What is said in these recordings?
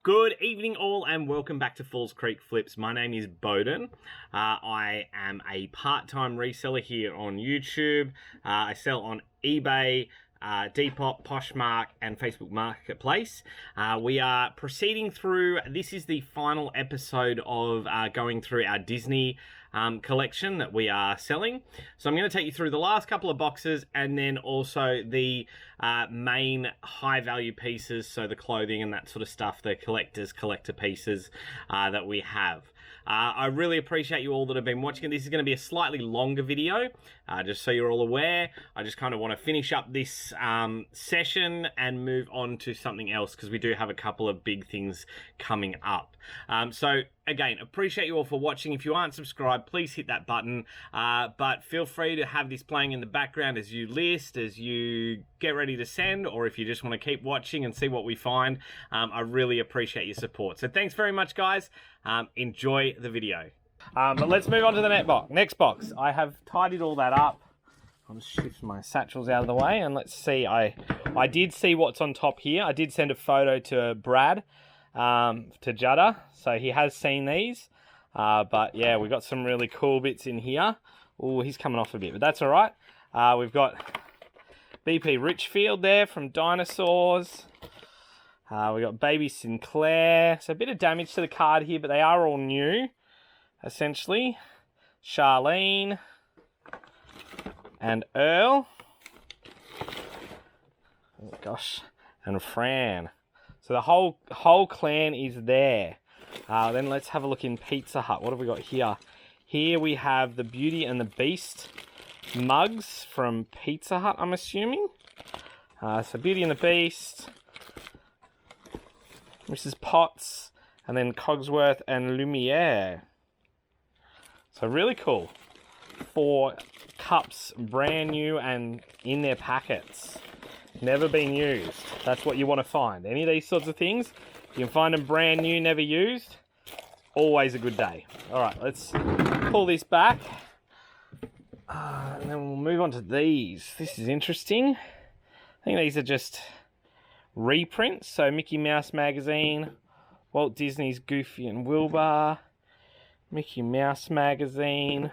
Good evening all and welcome back to Falls Creek Flips. My name is Bowden. I am a part-time reseller here on YouTube. I sell on eBay, Depop, Poshmark and Facebook Marketplace. We are proceeding through, this is the final episode of going through our Disney collection that we are selling. So I'm going to take you through the last couple of boxes and then also the main high value pieces, so the clothing and that sort of stuff, the collector pieces that we have. I really appreciate you all that have been watching it. This is going to be a slightly longer video, just so you're all aware. I just kind of want to finish up this session and move on to something else because we do have a couple of big things coming up. So again, appreciate you all for watching. If you aren't subscribed, please hit that button, but feel free to have this playing in the background as you list, as you get ready to send, or if you just want to keep watching and see what we find. I really appreciate your support. So thanks very much, guys. Enjoy the video. But let's move on to the next box. I have tidied all that up. I'll just shift my satchels out of the way and let's see. I did see what's on top here. I did send a photo to Brad, to Judder, so he has seen these. But yeah, we've got some really cool bits in here. Oh, he's coming off a bit, but that's all right. We've got BP Richfield there from Dinosaurs. We got Baby Sinclair. So a bit of damage to the card here, but they are all new, essentially. Charlene and Earl. Oh gosh, and Fran. So the whole clan is there. Then let's have a look in Pizza Hut. What have we got here? Here we have the Beauty and the Beast mugs from Pizza Hut, I'm assuming. So Beauty and the Beast, Mrs. Potts, and then Cogsworth and Lumiere. So really cool. 4 cups, brand new and in their packets. Never been used. That's what you want to find. Any of these sorts of things, you can find them brand new, never used. Always a good day. All right, let's pull this back. And then we'll move on to these. This is interesting. I think these are just reprints. So Mickey Mouse Magazine, Walt Disney's Goofy and Wilbur, Mickey Mouse Magazine,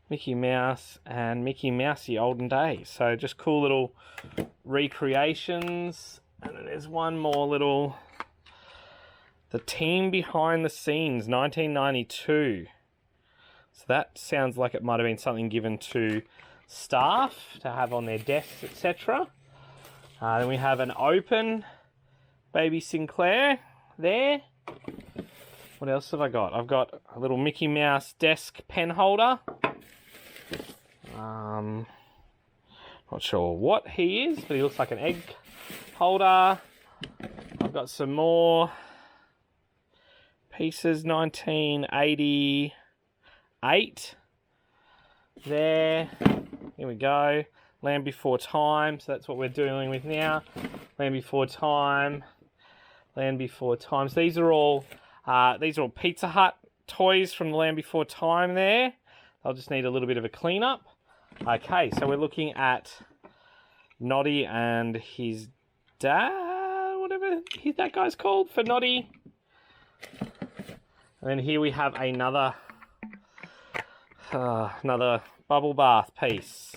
Mickey Mouse, and Mickey Mousey Olden Days. So just cool little recreations. And then there's one more little, The Team Behind the Scenes, 1992. So that sounds like it might have been something given to staff to have on their desks, etc. Then we have an open Baby Sinclair there. What else have I got? I've got a little Mickey Mouse desk pen holder. Not sure what he is, but he looks like an egg holder. I've got some more pieces, 1988 there. Here we go. Land Before Time, so that's what we're dealing with now. Land Before Time, Land Before Time. So these are all Pizza Hut toys from the Land Before Time there. They'll just need a little bit of a cleanup. Okay, so we're looking at Noddy and his dad, whatever that guy's called, for Noddy. And then here we have another bubble bath piece.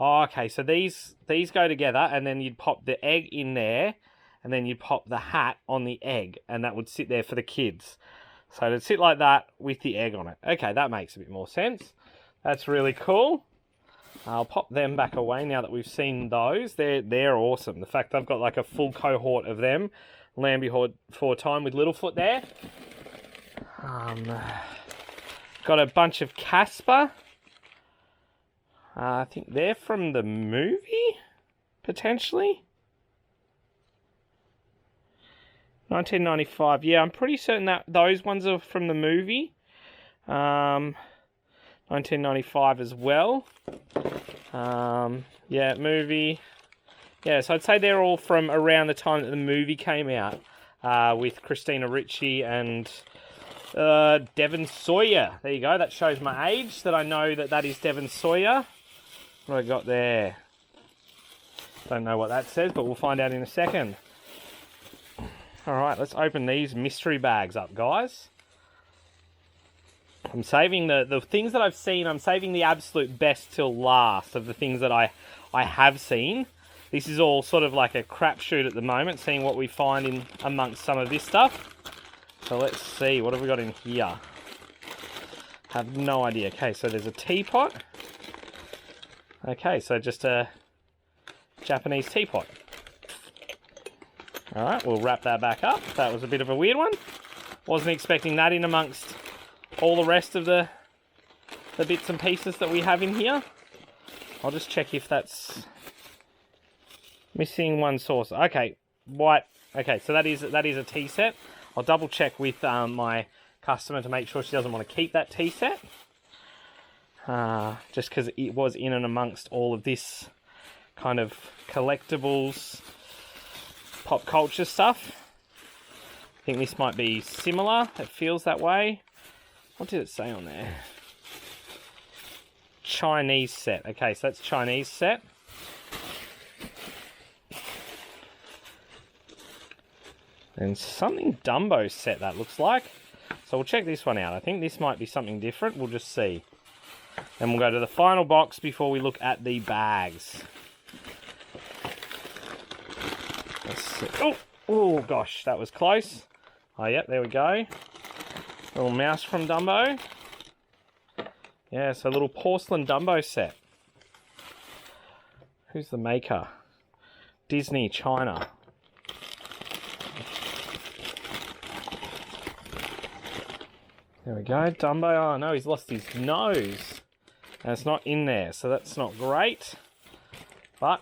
Oh, okay, so these go together, and then you'd pop the egg in there, and then you'd pop the hat on the egg, and that would sit there for the kids. So it'd sit like that with the egg on it. Okay, that makes a bit more sense. That's really cool. I'll pop them back away now that we've seen those. They're awesome. The fact I've got like a full cohort of them. Land Before Time with Littlefoot there. Got a bunch of Casper. I think they're from the movie, potentially. 1995. Yeah, I'm pretty certain that those ones are from the movie. 1995 as well. Yeah, movie. Yeah, so I'd say they're all from around the time that the movie came out, with Christina Ricci and Devon Sawyer. There you go. That shows my age, that I know that is Devon Sawyer. What have I got there? Don't know what that says, but we'll find out in a second. Alright, let's open these mystery bags up, guys. I'm saving the things that I've seen, I'm saving the absolute best till last of the things that I have seen. This is all sort of like a crapshoot at the moment, seeing what we find in amongst some of this stuff. So let's see, what have we got in here? Have no idea. Okay, so there's a teapot. Okay, so just a Japanese teapot. Alright, we'll wrap that back up. That was a bit of a weird one. Wasn't expecting that in amongst all the rest of the bits and pieces that we have in here. I'll just check if that's missing one saucer. Okay, white. Okay, so that is a tea set. I'll double check with my customer to make sure she doesn't want to keep that tea set. Just because it was in and amongst all of this kind of collectibles, pop culture stuff. I think this might be similar. It feels that way. What did it say on there? Chinese set. Okay, so that's Chinese set. And something Dumbo set, that looks like. So we'll check this one out. I think this might be something different. We'll just see. Then we'll go to the final box before we look at the bags. Let's see. Oh gosh, that was close. Oh, yep, there we go. Little mouse from Dumbo. Yeah, so a little porcelain Dumbo set. Who's the maker? Disney, China. There we go, Dumbo. Oh no, he's lost his nose. And it's not in there, so that's not great. But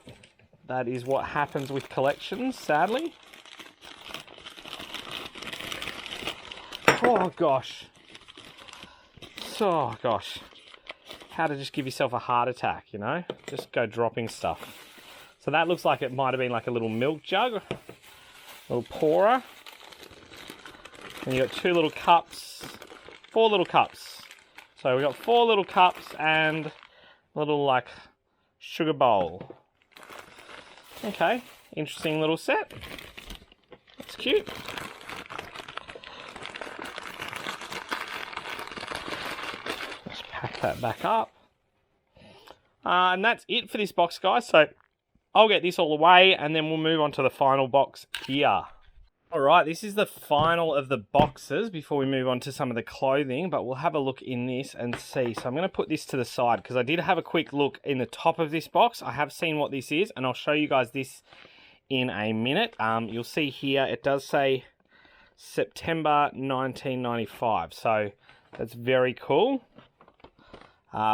that is what happens with collections, sadly. Oh gosh. Oh gosh. How to just give yourself a heart attack, you know? Just go dropping stuff. So that looks like it might have been like a little milk jug. A little pourer. And you got 2 little cups. 4 little cups. So we got 4 little cups and a little like sugar bowl. Okay, interesting little set. That's cute. Let's pack that back up. And that's it for this box, guys. So I'll get this all away and then we'll move on to the final box here. Alright, this is the final of the boxes before we move on to some of the clothing, but we'll have a look in this and see. So I'm going to put this to the side because I did have a quick look in the top of this box. I have seen what this is and I'll show you guys this in a minute. You'll see here it does say September 1995, so that's very cool.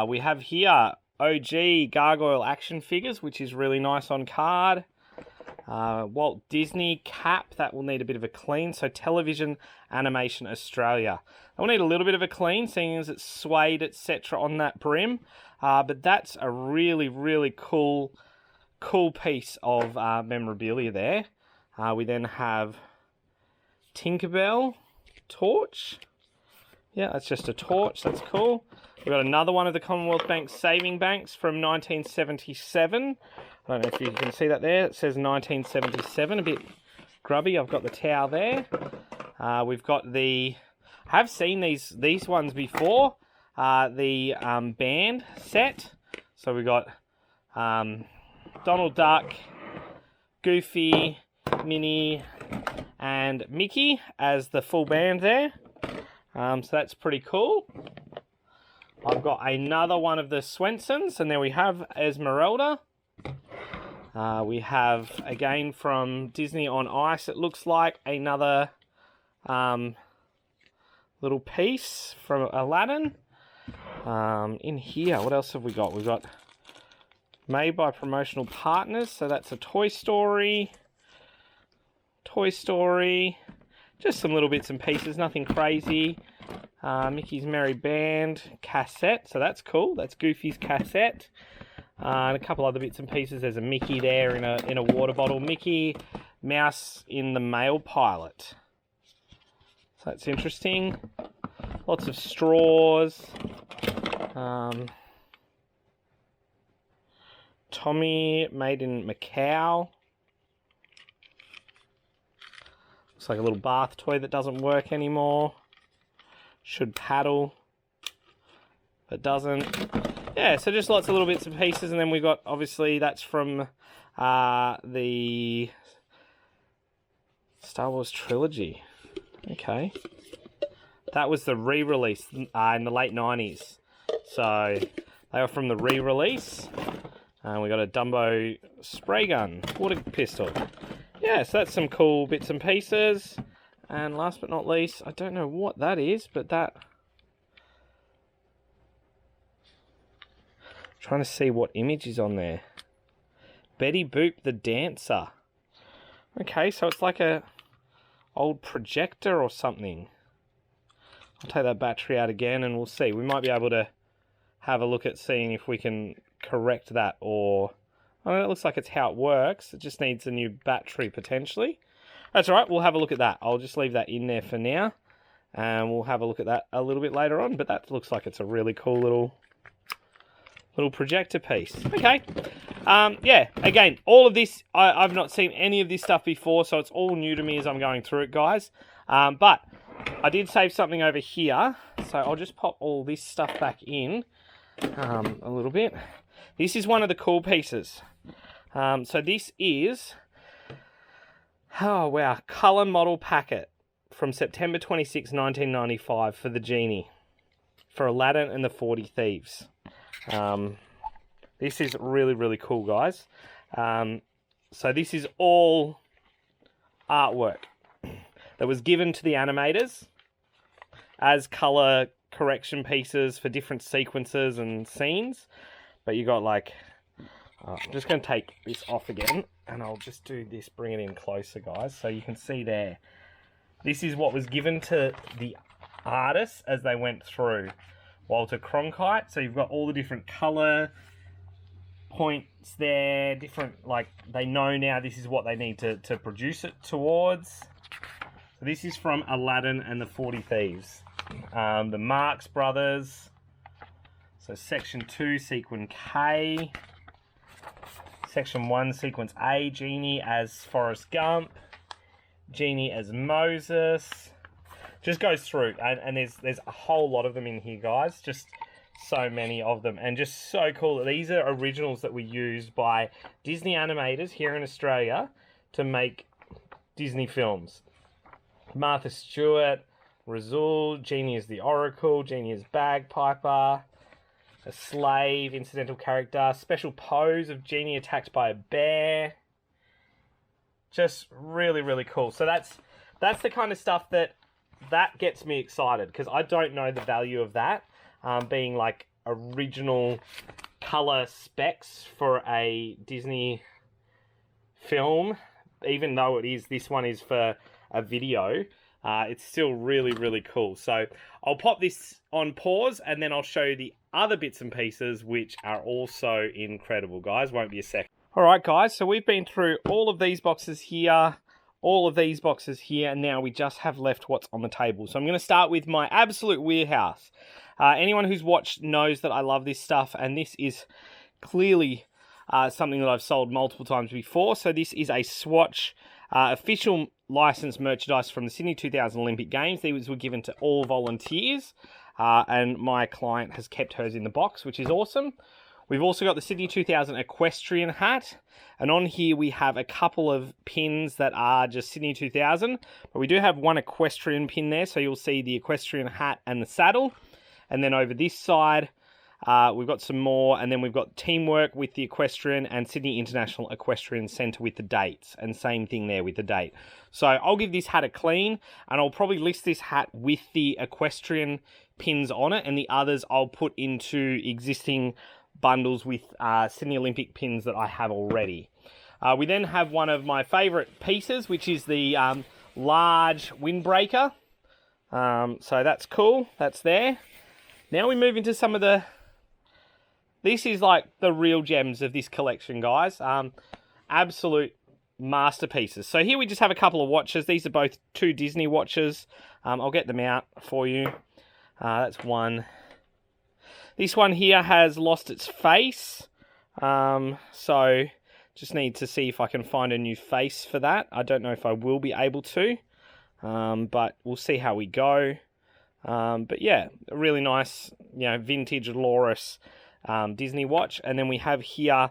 We have here OG Gargoyle action figures, which is really nice on card. Walt Disney cap, that will need a bit of a clean. So Television Animation Australia. That will need a little bit of a clean, seeing as it's suede, etc. on that brim. But that's a really, really cool piece of memorabilia there. We then have Tinkerbell torch. Yeah, that's just a torch. That's cool. We've got another one of the Commonwealth Bank saving banks from 1977. I don't know if you can see that there. It says 1977, a bit grubby. I've got the towel there. We've got the... I have seen these ones before. The band set. So we've got Donald Duck, Goofy, Minnie, and Mickey as the full band there. So that's pretty cool. I've got another one of the Swensons, and there we have Esmeralda. We have, again, from Disney on Ice, it looks like, another little piece from Aladdin. In here, what else have we got? We've got made by promotional partners, so that's a Toy Story. Just some little bits and pieces, nothing crazy. Mickey's Merry Band cassette, so that's cool. That's Goofy's cassette. And a couple other bits and pieces. There's a Mickey there in a water bottle. Mickey Mouse in the Mail Pilot. So that's interesting. Lots of straws. Tommy made in Macau. Looks like a little bath toy that doesn't work anymore. Should paddle, but doesn't. Yeah, so just lots of little bits and pieces. And then we've got, obviously, that's from the Star Wars trilogy. Okay. That was the re-release in the late 90s. So they were from the re-release. And we got a Dumbo spray gun, water pistol. Yeah, so that's some cool bits and pieces. And last but not least, I don't know what that is, but that... Trying to see what image is on there. Betty Boop the Dancer. Okay, so it's like a old projector or something. I'll take that battery out again and we'll see. We might be able to have a look at seeing if we can correct that, or... Oh, it looks like it's how it works. It just needs a new battery potentially. That's all right, we'll have a look at that. I'll just leave that in there for now. And we'll have a look at that a little bit later on. But that looks like it's a really cool little projector piece. Okay. Yeah, again, all of this, I've not seen any of this stuff before, so it's all new to me as I'm going through it, guys. But I did save something over here, so I'll just pop all this stuff back in a little bit. This is one of the cool pieces. So this is, oh wow, colour model packet from September 26, 1995 for the Genie, for Aladdin and the 40 Thieves. This is really, really cool, guys. So this is all artwork that was given to the animators as colour correction pieces for different sequences and scenes. But you got like, I'm just going to take this off again, and I'll just do this, bring it in closer, guys, so you can see there. This is what was given to the artists as they went through. Walter Cronkite. So you've got all the different colour points there, different, like, they know now this is what they need to produce it towards. So this is from Aladdin and the 40 Thieves. The Marx Brothers. So Section 2, Sequence K. Section 1, Sequence A, Genie as Forrest Gump. Genie as Moses. Just goes through, and there's a whole lot of them in here, guys. Just so many of them, and just so cool that these are originals that were used by Disney animators here in Australia to make Disney films. Martha Stewart, Razul, Genie as the Oracle, Genie as Bagpiper, a slave, incidental character, special pose of Genie attacked by a bear. Just really, really cool. So that's the kind of stuff that gets me excited, because I don't know the value of that being like original color specs for a Disney film, even though this one is for a video. It's still really, really cool. So I'll pop this on pause and then I'll show you the other bits and pieces, which are also incredible, guys. Won't be a sec. All right, guys. So we've been through all of these boxes here, all of these boxes here, and now we just have left what's on the table. So I'm going to start with my absolute wheelhouse. Anyone who's watched knows that I love this stuff, and this is clearly something that I've sold multiple times before. So this is a Swatch official licensed merchandise from the Sydney 2000 Olympic Games. These were given to all volunteers, and my client has kept hers in the box, which is awesome. We've also got the Sydney 2000 equestrian hat, and on here we have a couple of pins that are just Sydney 2000, but we do have one equestrian pin there, so you'll see the equestrian hat and the saddle. And then over this side, we've got some more, and then we've got teamwork with the equestrian and Sydney International Equestrian Centre with the dates, and same thing there with the date. So I'll give this hat a clean, and I'll probably list this hat with the equestrian pins on it, and the others I'll put into existing bundles with Sydney Olympic pins that I have already. We then have one of my favourite pieces, which is the large windbreaker. So that's cool. That's there. Now we move into some of the... This is like the real gems of this collection, guys. Absolute masterpieces. So here we just have a couple of watches. These are both 2 Disney watches. I'll get them out for you. That's one. This one here has lost its face. So just need to see if I can find a new face for that. I don't know if I will be able to. but we'll see how we go. But yeah, a really nice, vintage Loris Disney watch. And then we have here,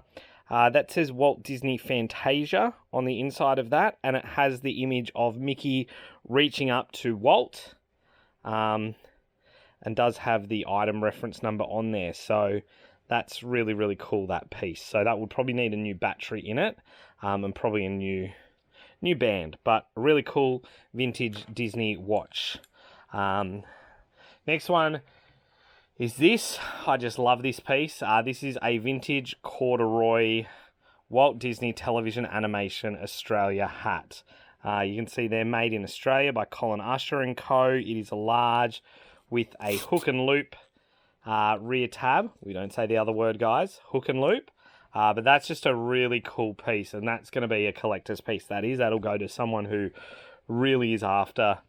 that says Walt Disney Fantasia on the inside of that, and it has the image of Mickey reaching up to Walt, and does have the item reference number on there. So that's really, really cool, that piece. So that would probably need a new battery in it, and probably a new band, but a really cool vintage Disney watch. Next one is this. I just love this piece. This is a vintage corduroy Walt Disney Television Animation Australia hat. You can see they're made in Australia by Colin Usher & Co. It is a large with a hook and loop rear tab. We don't say the other word, guys. Hook and loop. But that's just a really cool piece, and that's going to be a collector's piece. That'll go to someone who really is after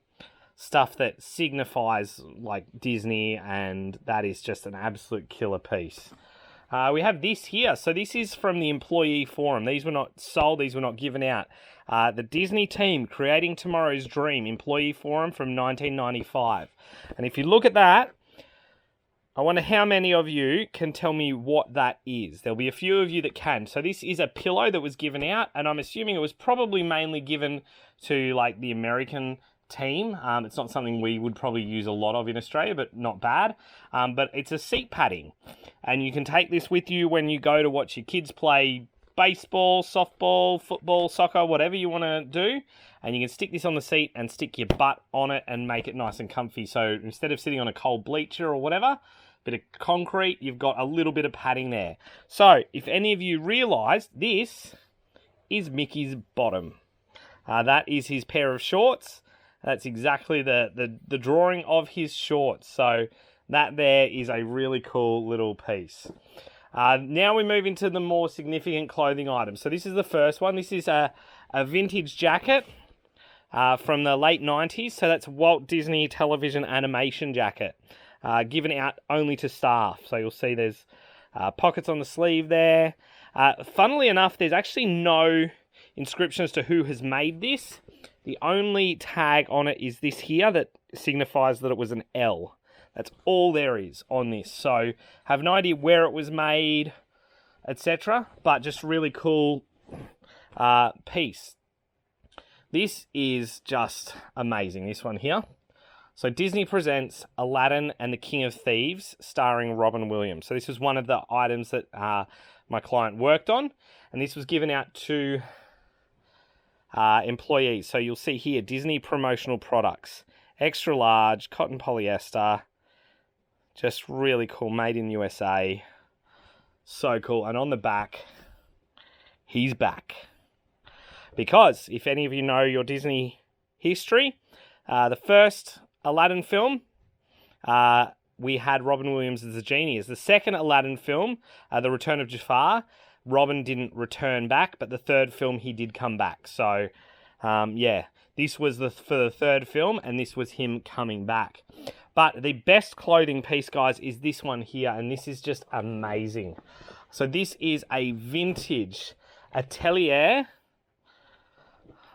stuff that signifies like Disney, and that is just an absolute killer piece. We have this here. So this is from the employee forum. These were not sold. These were not given out. The Disney team creating tomorrow's dream employee forum from 1995. And if you look at that, I wonder how many of you can tell me what that is. There'll be a few of you that can. So this is a pillow that was given out, and I'm assuming it was probably mainly given to like the American team. It's not something we would probably use a lot of in Australia, but not bad. But it's a seat padding, and you can take this with you when you go to watch your kids play baseball, softball, football, soccer, whatever you want to do. And you can stick this on the seat and stick your butt on it and make it nice and comfy. So instead of sitting on a cold bleacher or whatever, bit of concrete, you've got a little bit of padding there. So if any of you realised, this is Mickey's bottom. That is his pair of shorts. That's exactly the drawing of his shorts. So that there is a really cool little piece. Now we move into the more significant clothing items. So this is the first one. This is a vintage jacket from the late 90s. So that's Walt Disney Television Animation jacket, given out only to staff. So you'll see there's pockets on the sleeve there. Funnily enough, there's actually no inscription as to who has made this. The only tag on it is this here that signifies that it was an L. That's all there is on this. So have no idea where it was made, etc. But just really cool piece. This is just amazing, this one here. So Disney presents Aladdin and the King of Thieves, starring Robin Williams. So this was one of the items that my client worked on, and this was given out to employees. So you'll see here, Disney promotional products, extra large, cotton polyester, just really cool, made in USA. So cool. And on the back, he's back. Because if any of you know your Disney history, the first Aladdin film, we had Robin Williams as the genie. As the second Aladdin film, The Return of Jafar, Robin didn't return back, but the third film he did come back. So, yeah, this was for the third film, and this was him coming back. But the best clothing piece, guys, is this one here, and this is just amazing. So this is a vintage Atelier,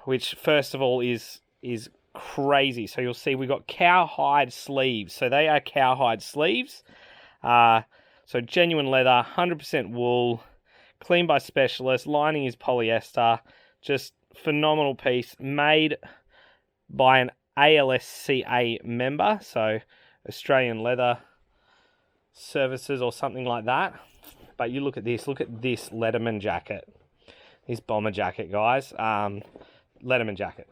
which first of all is crazy. So you'll see we've got cowhide sleeves. So they are cowhide sleeves. So genuine leather, 100% wool, cleaned by specialists. Lining is polyester. Just phenomenal piece, made by an ALSCA member, so Australian Leather Services or something like that. But you look at this Letterman jacket, this bomber jacket, guys. Letterman jacket.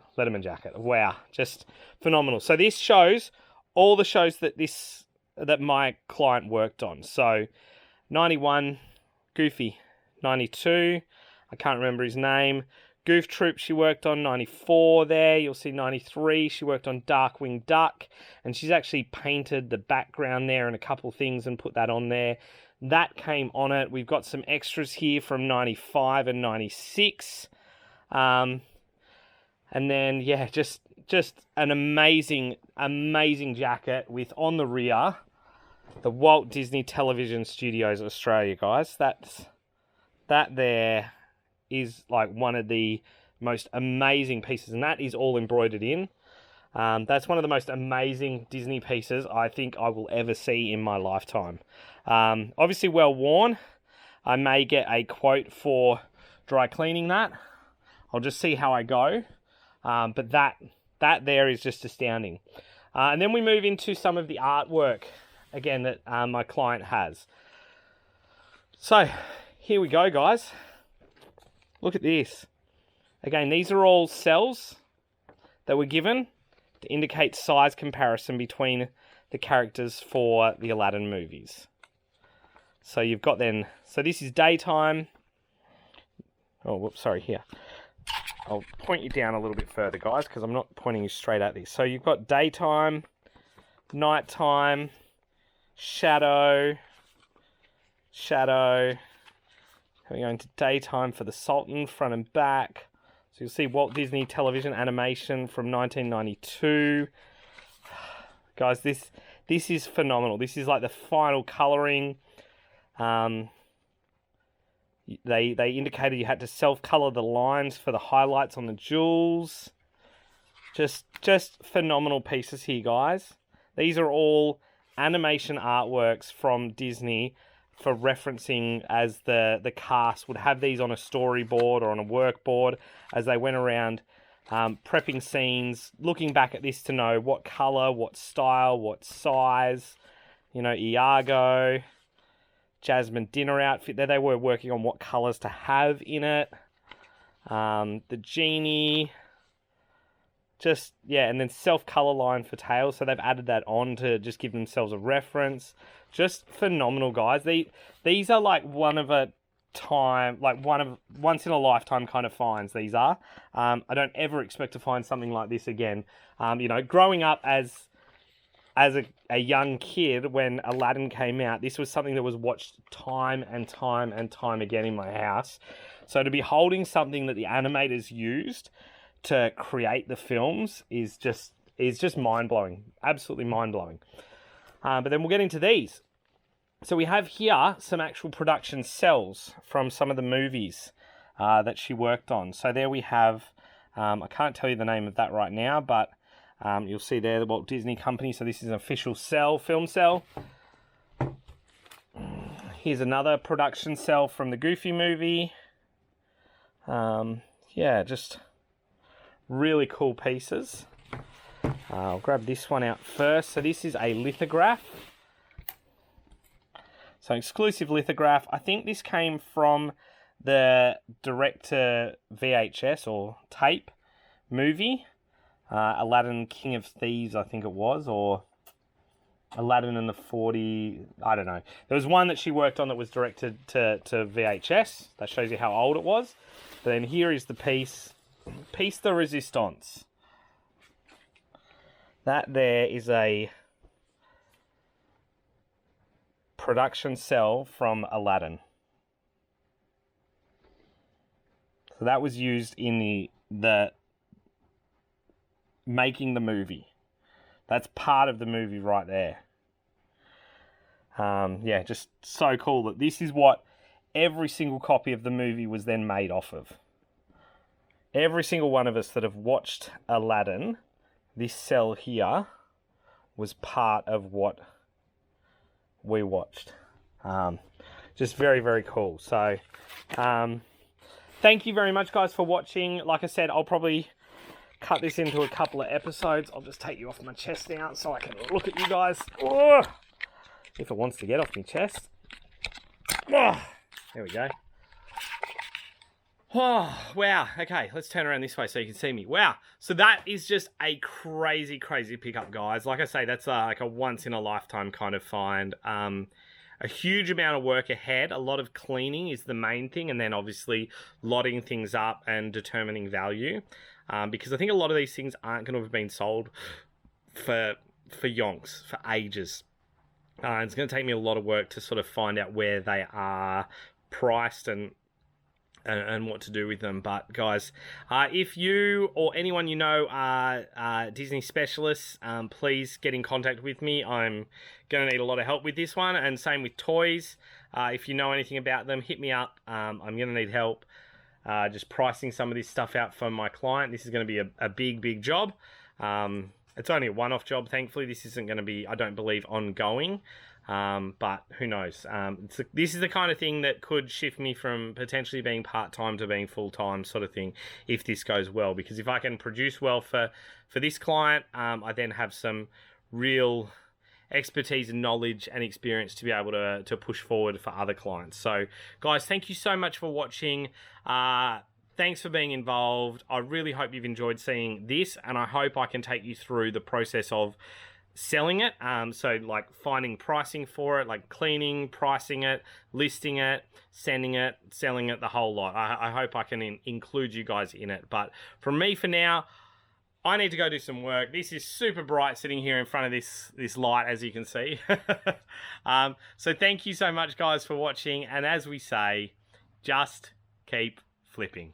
Wow, just phenomenal. So this shows all the shows that my client worked on. So 91, Goofy. 92, I can't remember his name. Goof Troop she worked on, 94 there. You'll see 93, she worked on Darkwing Duck. And she's actually painted the background there and a couple things and put that on there. That came on it. We've got some extras here from 95 and 96. And then, yeah, just an amazing jacket with, on the rear, the Walt Disney Television Studios Australia, guys. That there is like one of the most amazing pieces, and that is all embroidered in. That's one of the most amazing Disney pieces I think I will ever see in my lifetime. Obviously well worn. I may get a quote for dry cleaning that. I'll just see how I go. But that there is just astounding. And then we move into some of the artwork, again, that my client has. So, here we go, guys. Look at this. Again, these are all cells that were given to indicate size comparison between the characters for the Aladdin movies. So you've got then, so this is daytime. Oh, whoops, sorry, here. I'll point you down a little bit further, guys, because I'm not pointing you straight at this. So you've got daytime, nighttime, shadow. We're going to daytime for the Sultan, front and back. So you'll see Walt Disney television animation from 1992. Guys, this is phenomenal. This is like the final colouring. They indicated you had to self-colour the lines for the highlights on the jewels. Just phenomenal pieces here, guys. These are all animation artworks from Disney for referencing, as the cast would have these on a storyboard or on a workboard as they went around prepping scenes, looking back at this to know what colour, what style, what size. You know, Iago, Jasmine dinner outfit. There they were working on what colours to have in it. The genie. Just, yeah, and then self-colour line for tails. So they've added that on to just give themselves a reference. Just phenomenal, guys. These are like one of a time, like once in a lifetime kind of finds, these are. I don't ever expect to find something like this again. You know, growing up as a young kid when Aladdin came out, this was something that was watched time and time and time again in my house. So to be holding something that the animators used to create the films is just mind-blowing. Absolutely mind-blowing. But then we'll get into these. So we have here some actual production cells from some of the movies that she worked on. So there we have, I can't tell you the name of that right now, but you'll see there the Walt Disney Company. So this is an official cell, film cell. Here's another production cell from the Goofy movie. Yeah, just really cool pieces. I'll grab this one out first. So this is a lithograph. So exclusive lithograph. I think this came from the direct-to VHS or tape movie. Aladdin King of Thieves, I think it was, or Aladdin and the 40, I don't know. There was one that she worked on that was directed to VHS. That shows you how old it was. But then here is the piece de resistance. That there is a production cell from Aladdin. So that was used in the making the movie. That's part of the movie right there. Yeah, just so cool that this is what every single copy of the movie was then made off of. Every single one of us that have watched Aladdin, this cell here was part of what we watched. Just very, very cool. So, thank you very much, guys, for watching. Like I said, I'll probably cut this into a couple of episodes. I'll just take you off my chest now so I can look at you guys. Oh, if it wants to get off my chest. Oh, there we go. Oh, wow. Okay, let's turn around this way so you can see me. Wow. So that is just a crazy, crazy pickup, guys. Like I say, that's like a once-in-a-lifetime kind of find. A huge amount of work ahead. A lot of cleaning is the main thing, and then obviously lotting things up and determining value. Because I think a lot of these things aren't going to have been sold for yonks, for ages. It's going to take me a lot of work to sort of find out where they are priced and what to do with them. But guys, if you or anyone you know are Disney specialists, please get in contact with me. I'm going to need a lot of help with this one, and same with toys. If you know anything about them, hit me up. I'm going to need help just pricing some of this stuff out for my client. This is going to be a big job. It's only a one-off job. Thankfully, this isn't going to be, I don't believe, ongoing. But who knows? This is the kind of thing that could shift me from potentially being part-time to being full-time sort of thing if this goes well. Because if I can produce well for this client, I then have some real expertise and knowledge and experience to be able to push forward for other clients. So, guys, thank you so much for watching. Thanks for being involved. I really hope you've enjoyed seeing this, and I hope I can take you through the process of selling it. So like finding pricing for it, like cleaning, pricing it, listing it, sending it, selling it, the whole lot. I hope I can include you guys in it. But from me for now, I need to go do some work. This is super bright sitting here in front of this light, as you can see. So thank you so much, guys, for watching. And as we say, just keep flipping.